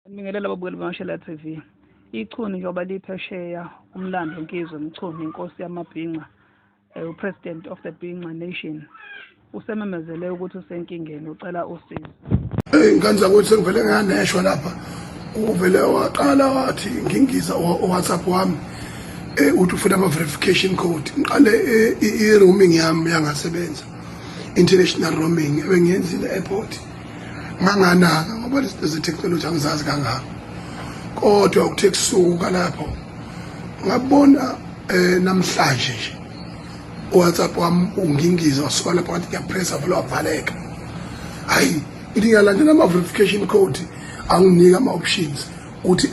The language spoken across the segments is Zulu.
Ngibingelela ababukeli bamaShela TV. Ichuni njengoba liphesheya umlando Nkizwe Mchunu inkosi yamabhinqa upresident of the Bhinqa Nation usememezele ukuthi usenkingeni ucela usizo. Ingane zakuthi sengivele nganeshwa lapha uvele waqala wathi ngingiza WhatsApp wami uthi ufuna ama verification code ngiqale i-roaming yami yangasebenza international roaming ebengiyenzile airport nganganaka ngoba lezi technology angizazi kangaka kodwa ukuthe kusuka lapho ngabona namhlanje nje WhatsApp wami ungingiza wasuka lapho ngathi ngiyapressa vele wavaleka. Hayi ngiyalandela ama verification code anginika ama options uthi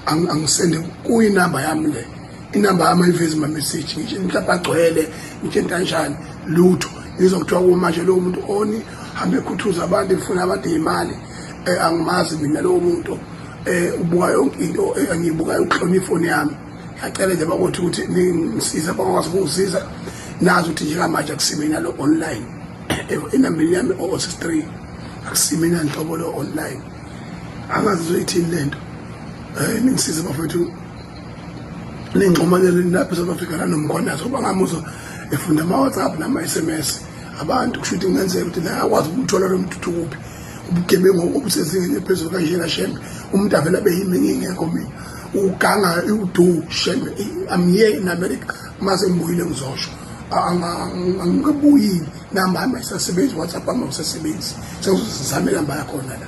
angisende kuyinamba yami le inamba yami ayivezi ma message ngisho mhlawumbe agcwele ngisho kanjani lutho ngizokuthiwa kumanje lo muntu oni hambe khuthuza abantu efuna abantu imali angimazi mina lo muntu ubuka yonke into angiyibuka ukuhlona ifoni yami ngiyacela nje bakuthi ukuthi ningisiza bakwazi ukungisiza nazi ukuthi nje manje akusimina lo online inamba yami 063 akusimina nhlobo lo online angazi zoyithini lento ningisiza bafethu ningxomanele lapha eSouth Africa nanomkhonyazo bangamuzo efunda ama WhatsApp nama SMS abantu kushuthi ngenzeka ukuthi la akwazi ukuthola lo muntu kuphi ubugebengu obusezingeni ephezulu kanjena shembe umuntu avela beyimingi ngekho mina uganga udu shembe amiye in America mase ngibuyile ngizosho angikabuyini namba yami isasebenzi WhatsApp yami usasebenzi sengizozamela mbaya khona la.